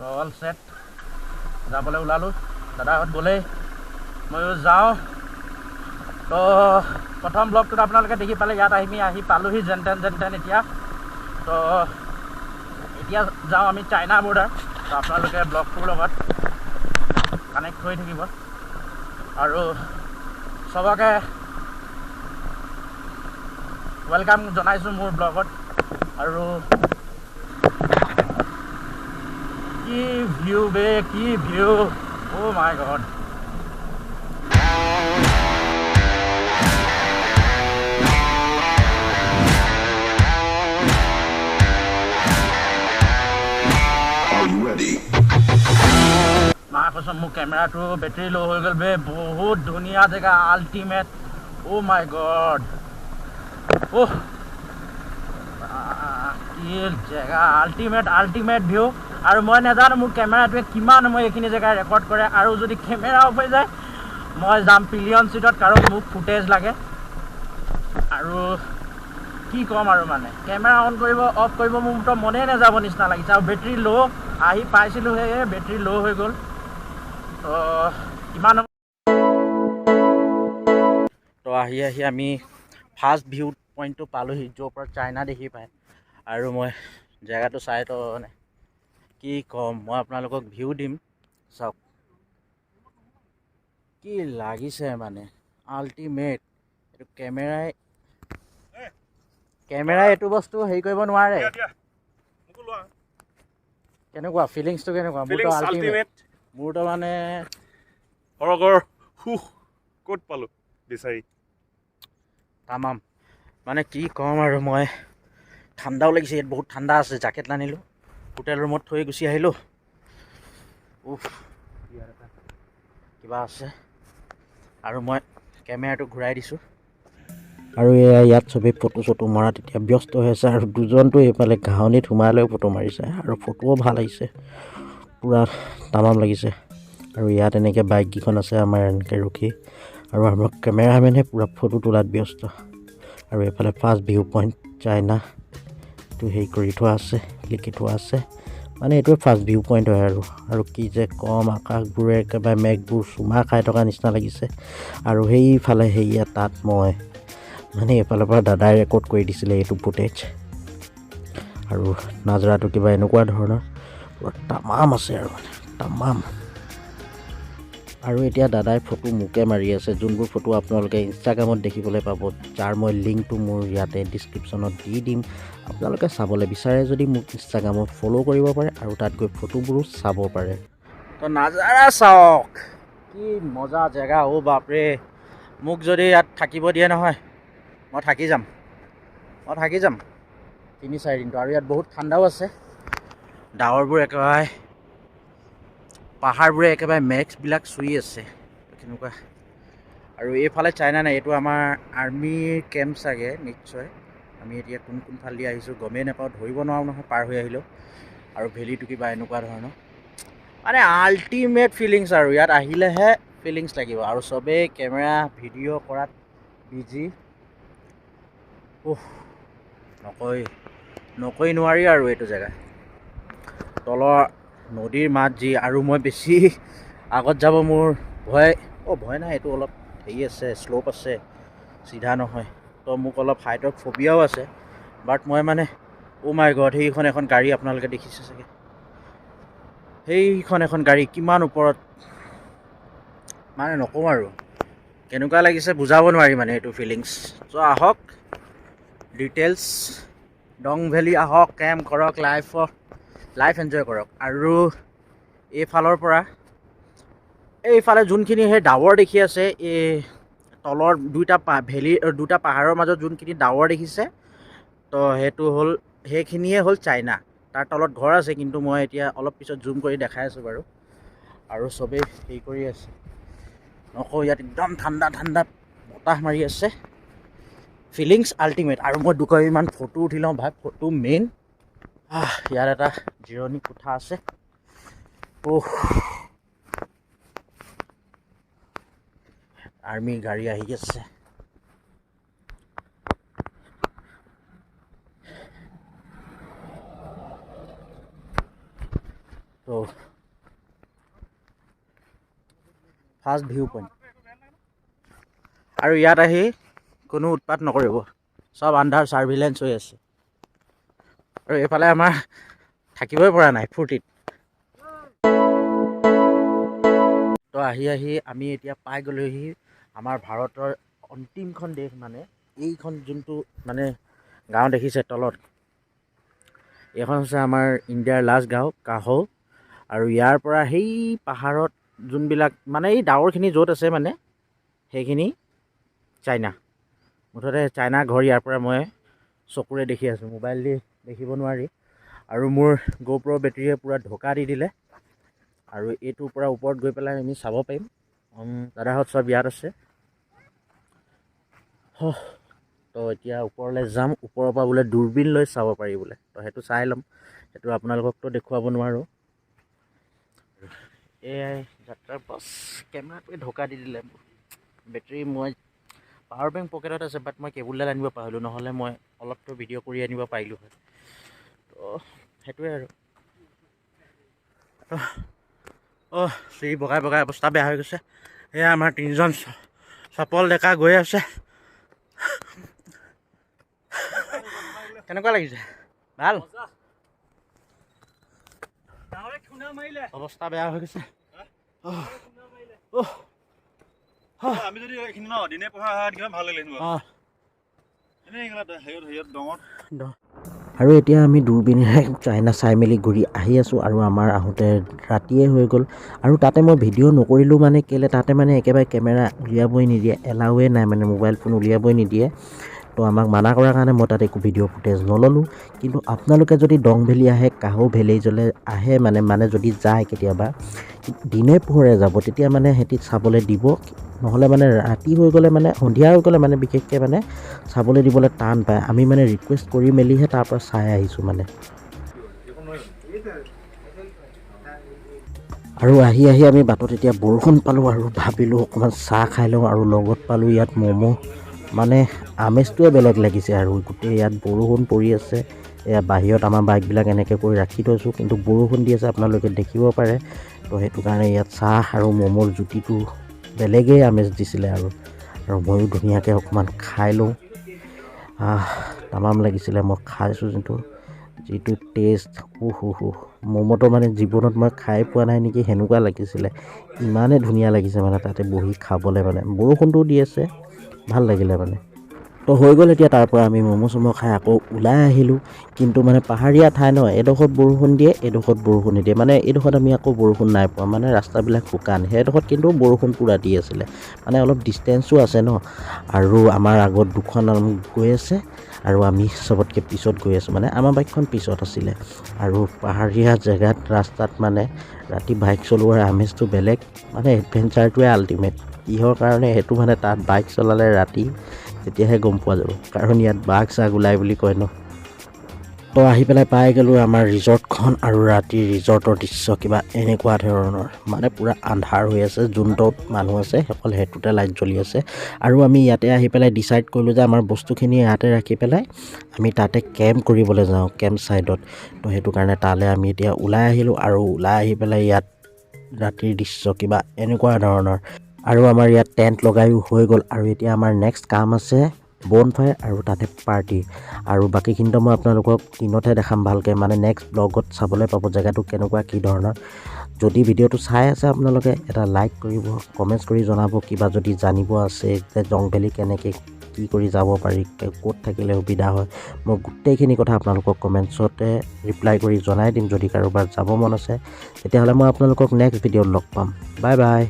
তো all set যাবলৈ ওলালোঁ দাদাহঁত গ'লেই ময়ো যাওঁ তো প্ৰথম ব্লগটোত আপোনালোকে দেখি পালে ইয়াত আহি পালোহি যেন তেন এতিয়া তো এতিয়া যাওঁ আমি চাইনা বৰ্ডাৰ তো আপোনালোকে ব্লগটোৰ লগত কানেক্ট হৈ থাকিব আৰু সবকে ৱেলকাম জনাইছোঁ মোৰ ব্লগত আৰু কি ভিউ বে কি ভিউ অ' মাই গড মা কৈছোঁ মোৰ কেমেৰাটো বেটেৰী ল' হৈ গ'ল বে বহুত ধুনীয়া জেগা আল্টিমেট অ' মাই গড অহ কি জেগা আল্টিমেট ভিউ আৰু মই নাজানো মোৰ কেমেৰাটোৱে কিমান সময় এইখিনি জেগাত ৰেকৰ্ড কৰে আৰু যদি কেমেৰা অফ হৈ যায় মই যাম পিলিয়ন চিটত কাৰণ মোক ফুটেজ লাগে আৰু কি ক'ম আৰু মানে কেমেৰা অন কৰিব অফ কৰিব মোৰতো মনেই নাযাব নিচিনা লাগিছে আৰু বেটেৰী ল' আহি পাইছিলোঁ সেয়ে বেটেৰী ল' হৈ গ'ল তো কিমান তো আহি আমি ফাৰ্ষ্ট ভিউ পইণ্টটো পালোঁহি য'ৰ পৰা চাইনা দেখি পায় আৰু মই জেগাটো চাই তো মানে কি ক'ম মই আপোনালোকক ভিউ দিম চাওক কি লাগিছে মানে আল্টিমেট এইটো কেমেৰাই এইটো বস্তু হেৰি কৰিব নোৱাৰে কেনেকুৱা ফিলিংছটো কেনেকুৱা মোৰতো আল্টিমেট মোৰতো মানে সৰগৰ সুখ ক'ত পালোঁ বিচাৰি তামাম মানে কি ক'ম আৰু মই ঠাণ্ডাও লাগিছে ইয়াত বহুত ঠাণ্ডা আছে জেকেট নানিলোঁ হোটেল ৰুমত থৈ গুচি আহিলোঁ উফ কিবা আছে আৰু মই কেমেৰাটো ঘূৰাই দিছোঁ আৰু এয়া ইয়াত চবেই ফটো চটো মৰাত এতিয়া ব্যস্ত হৈ আছে আৰু দুজনটো এইফালে ঘাঁহনিত সোমাই লৈ ফটো মাৰিছে আৰু ফটোও ভাল আহিছে পূৰা তামাম লাগিছে আৰু ইয়াত এনেকৈ বাইককেইখন আছে আমাৰ এনেকৈ ৰখি আৰু আমাৰ কেমেৰামেনে পূৰা ফটো তোলাত ব্যস্ত আৰু এইফালে ফাৰ্ষ্ট ভিউ পইণ্ট চাইনাটো হেৰি কৰি থোৱা আছে লিখি থোৱা আছে মানে এইটোৱে ফাৰ্ষ্ট ভিউ পইণ্ট হয় আৰু কি যে কম আকাশবোৰে একেবাৰে মেঘবোৰ চুমা খাই থকা নিচিনা লাগিছে আৰু সেইফালে সেয়া তাত মই মানে এইফালৰ পৰা দাদাই ৰেকৰ্ড কৰি দিছিলে এইটো ফুটেজ আৰু নাজৰাটো কিবা এনেকুৱা ধৰণৰ পুৰা তামাম আছে আৰু মানে তামাম আৰু এতিয়া দাদাই ফটো মোকে মাৰি আছে যোনবোৰ ফটো আপোনালোকে ইনষ্টাগ্ৰামত দেখিবলৈ পাব যাৰ মই লিংকটো মোৰ ইয়াতে ডিছক্ৰিপশ্যনত দি দিম আপোনালোকে চাবলৈ বিচাৰে যদি মোক ইনষ্টাগ্ৰামত ফ'ল' কৰিব পাৰে আৰু তাত গৈ ফটোবোৰো চাব পাৰে তো নাজাৰা চাওক কি মজা জেগা অ' বাপৰে মোক যদি ইয়াত থাকিব দিয়ে নহয় মই থাকি যাম 3-4 দিনটো আৰু ইয়াত বহুত ঠাণ্ডাও আছে ডাৱৰবোৰ একেবাৰে পাহাৰবোৰে একেবাৰে মেঘবিলাক চুই আছে তেনেকুৱা আৰু এইফালে চাইনা নাই এইটো আমাৰ আৰ্মিৰ কেম্প চাগে নিশ্চয় আমি এতিয়া কোনফালেদি আহিছোঁ গমেই নাপাওঁ ধৰিব নোৱাৰোঁ নহয় পাৰ হৈ আহিলোঁ আৰু ভেলীটো কিবা এনেকুৱা ধৰণৰ মানে আল্টিমেট ফিলিংছ আৰু ইয়াত আহিলেহে ফিলিংছ লাগিব আৰু চবেই কেমেৰা ভিডিঅ' কৰাত বিজি নকৈ নোৱাৰি আৰু এইটো জেগা তলৰ নদীৰ মাত যি আৰু মই বেছি আগত যাব মোৰ ভয় নাই এইটো অলপ হেৰি আছে শ্লোপ আছে চিধা নহয় তো মোক অলপ হাইটৰ ফবিয়াও আছে বাট মই মানে অ' মাই গড সেইখন এখন গাড়ী আপোনালোকে দেখিছে চাগে সেইখন এখন গাড়ী কিমান ওপৰত মানে নকওঁ আৰু কেনেকুৱা লাগিছে বুজাব নোৱাৰি মানে এইটো ফিলিংছ চ' আহক ডিটেইলছ ডং ভেলী আহক কেম্প কৰক লাইফ এনজয় কৰক আৰু এইফালৰ পৰা এইফালে যোনখিনি সেই ডাৱৰ দেখি আছে এই তলৰ দুটা পাহাৰৰ মাজত যোনখিনি ডাৱৰ দেখিছে তো সেইখিনিয়ে হ'ল চাইনা তাৰ তলত ঘৰ আছে কিন্তু মই এতিয়া অলপ পিছত জুম কৰি দেখাই আছোঁ বাৰু আৰু চবেই হেৰি কৰি আছে নকওঁ ইয়াত একদম ঠাণ্ডা বতাহ মাৰি আছে ফিলিংছ আল্টিমেট আৰু মই 2 কপিমান ফটো উঠি লওঁ ভাই ফটো মেইন ইয়াত এটা জিৰণি কোঠা আছে আৰ্মি গাড়ী আহি আছে তো তো ফাৰ্ষ্ট ভিউ পইণ্ট। আৰু ইয়াত আহি কোনো উৎপাত নকৰিব, চব আণ্ডাৰ ছাৰ্ভিলেঞ্চ হৈ আছে। আৰু এইফালে আমাৰ থাকিবই পৰা নাই ফূৰ্তিত। তো আহি আমি এতিয়া পাই গ'লোহি আমাৰ ভাৰতৰ অন্তিমখন দেশ, মানে এইখন যোনটো মানে গাঁও দেখিছে তলত, এইখন হৈছে আমাৰ ইণ্ডিয়াৰ লাষ্ট গাঁও কাহৌ। আৰু ইয়াৰ পৰা সেই পাহাৰত যোনবিলাক মানে এই ডাৱৰখিনি য'ত আছে মানে সেইখিনি চাইনা। মুঠতে চাইনা ঘৰ ইয়াৰ পৰা মই চকুৰে দেখি আছোঁ, মোবাইল দি দেখিব নোৱাৰি। আৰু মোৰ GoPro বেটেৰীয়ে পূৰা ঢকা দি দিলে। আৰু এইটোৰ পৰা ওপৰত গৈ পেলাই আমি চাব পাৰিম। দাদাহঁত চব ইয়াত আছে। তো এতিয়া ওপৰলৈ যাম, ওপৰৰ পৰা বোলে দূৰবীণ লৈ চাব পাৰি বোলে। তো সেইটো চাই ল'ম, সেইটো আপোনালোককতো দেখুৱাব নোৱাৰোঁ। এয়াই যাত্ৰাৰ বাছ, কেমেৰাটোৱে ঢকা দি দিলে। বেটেৰী মই পাৱাৰ বেংক পকেটত আছে, বাট মই কেবুলডাল আনিব পাহৰিলোঁ, নহ'লে মই অলপতো ভিডিঅ' কৰি আনিব পাৰিলোঁ হয়। তো সেইটোৱে আৰু চিৰি বগাই অৱস্থা বেয়া হৈ গৈছে। এয়া আমাৰ তিনিজন চপল ডেকা গৈ আছে। কেনেকুৱা লাগিছে? ভাল? অৱস্থা বেয়া হৈ গৈছে। আমি যদি এইখিনি ন দিনে পঢ়া কিমান ভাল লাগিলে। আৰু এতিয়া আমি দূৰবীণেৰে চাইনা চাই মেলি ঘূৰি আহি আছোঁ। আৰু আমাৰ আহোঁতে ৰাতিয়ে হৈ গ'ল। আৰু তাতে মই ভিডিঅ' নকৰিলোঁ মানে কেলৈ, তাতে মানে একেবাৰে কেমেৰা উলিয়াবই নিদিয়ে, এলাউৱে নাই মানে, মোবাইল ফোন উলিয়াবই নিদিয়ে। তো আমাক মানা কৰাৰ কাৰণে মই তাত একো ভিডিঅ' ফুটেজ নল'লোঁ। কিন্তু আপোনালোকে যদি দং ভেলী আহে, কাহৌ ভিলেজলৈ আহে মানে যদি যায় কেতিয়াবা, দিনে পোহৰে যাব, তেতিয়া মানে সিহঁতি চাবলৈ দিব। নহ'লে মানে ৰাতি হৈ গ'লে মানে সন্ধিয়া হৈ গ'লে মানে বিশেষকৈ মানে চাবলৈ দিবলৈ টান পায়। আমি মানে ৰিকুৱেষ্ট কৰি মেলিহে তাৰ পৰা চাই আহিছোঁ মানে। আৰু আহি আমি বাটত এতিয়া বৰষুণ পালোঁ আৰু ভাবিলোঁ অকণমান চাহ খাই লওঁ। আৰু লগত পালোঁ ইয়াত ম'ম', মানে আমেজটোৱে বেলেগ লাগিছে। আৰু গোটেই ইয়াত বৰষুণ পৰি আছে। এয়া বাহিৰত আমাৰ বাইকবিলাক এনেকৈ কৰি ৰাখি থৈছোঁ, কিন্তু বৰষুণ দি আছে, আপোনালোকে দেখিব পাৰে। তো সেইটো কাৰণে ইয়াত চাহ আৰু ম'ম'ৰ জুতিটো বেলেগেই আমেজ দিছিলে। আৰু ময়ো ধুনীয়াকৈ অকণমান খাই লওঁ। তামাম লাগিছিলে, মই খাইছোঁ যিটো টেষ্ট, ম'ম'টো মানে জীৱনত মই খাই পোৱা নাই নেকি, সেনেকুৱা লাগিছিলে। ইমানেই ধুনীয়া লাগিছে মানে তাতে বহি খাবলৈ, মানে বৰষুণটোও দি আছে, ভাল লাগিলে মানে। তো হৈ গ'ল। এতিয়া তাৰ পৰা আমি ম'ম' খাই আকৌ ওলাই আহিলোঁ। কিন্তু মানে পাহাৰীয়া ঠাই ন, এডোখৰত বৰষুণ দিয়ে, এডোখৰত বৰষুণ নিদিয়ে। মানে এইডোখৰত আমি আকৌ বৰষুণ নাই পোৱা, মানে ৰাস্তাবিলাক শুকান। সেইডোখৰত কিন্তু বৰষুণ পূৰা দি আছিলে, মানে অলপ ডিষ্টেঞ্চো আছে ন। আৰু আমাৰ আগত দুখন গৈ আছে, আৰু আমি চবতকৈ পিছত গৈ আছোঁ, মানে আমাৰ বাইকখন পিছত আছিলে। আৰু পাহাৰীয়া জেগাত ৰাস্তাত মানে ৰাতি বাইক চলোৱাৰ আমেজটো বেলেগ, মানে এডভেঞ্চাৰটোৱে আল্টিমেট। কিহৰ কাৰণে সেইটো মানে তাত বাইক চলালে ৰাতি তেতিয়াহে গম পোৱা যাব, কাৰণ ইয়াত বাঘ চাঘ ওলাই বুলি কয় ন। তো আহি পেলাই পাই গ'লোঁ আমাৰ ৰিজৰ্টখন। আৰু ৰাতিৰ ৰিজৰ্টৰ দৃশ্য কিবা এনেকুৱা ধৰণৰ, মানে পূৰা আন্ধাৰ হৈ আছে, যোনটোত মানুহ আছে অকল সেইটোতে লাইট জ্বলি আছে। আৰু আমি ইয়াতে আহি পেলাই ডিচাইড কৰিলোঁ যে আমাৰ বস্তুখিনি ইয়াতে ৰাখি পেলাই আমি তাতে কেম্প কৰিবলৈ যাওঁ, কেম্প ছাইডত। তো সেইটো কাৰণে তালৈ আমি এতিয়া ওলাই আহিলোঁ। আৰু ওলাই আহি পেলাই ইয়াত ৰাতিৰ দৃশ্য কিবা এনেকুৱা ধৰণৰ। আৰু আমাৰ ইয়াত টেণ্ট লগাইও হৈ গ'ল। আৰু এতিয়া আমাৰ নেক্সট কাম আছে বনফায়াৰ আৰু তাতে পাৰ্টি। আৰু বাকীখিনিতো মই আপোনালোকক দিনতহে দেখাম ভালকৈ, মানে নেক্সট ব্লগত চাবলৈ পাব জেগাটো কেনেকুৱা কি ধৰণৰ। যদি ভিডিঅ'টো চাই আছে আপোনালোকে এটা লাইক কৰিব, কমেণ্টছ কৰি জনাব কিবা যদি জানিব আছে, যে দং ভেলী কেনেকৈ কি কৰি যাব পাৰি, ক'ত থাকিলে সুবিধা হয়। মই গোটেইখিনি কথা আপোনালোকক কমেণ্টছতে ৰিপ্লাই কৰি জনাই দিম। যদি কাৰোবাৰ যাব মন আছে তেতিয়াহ'লে মই আপোনালোকক নেক্সট ভিডিঅ'ত লগ পাম। Bye bye.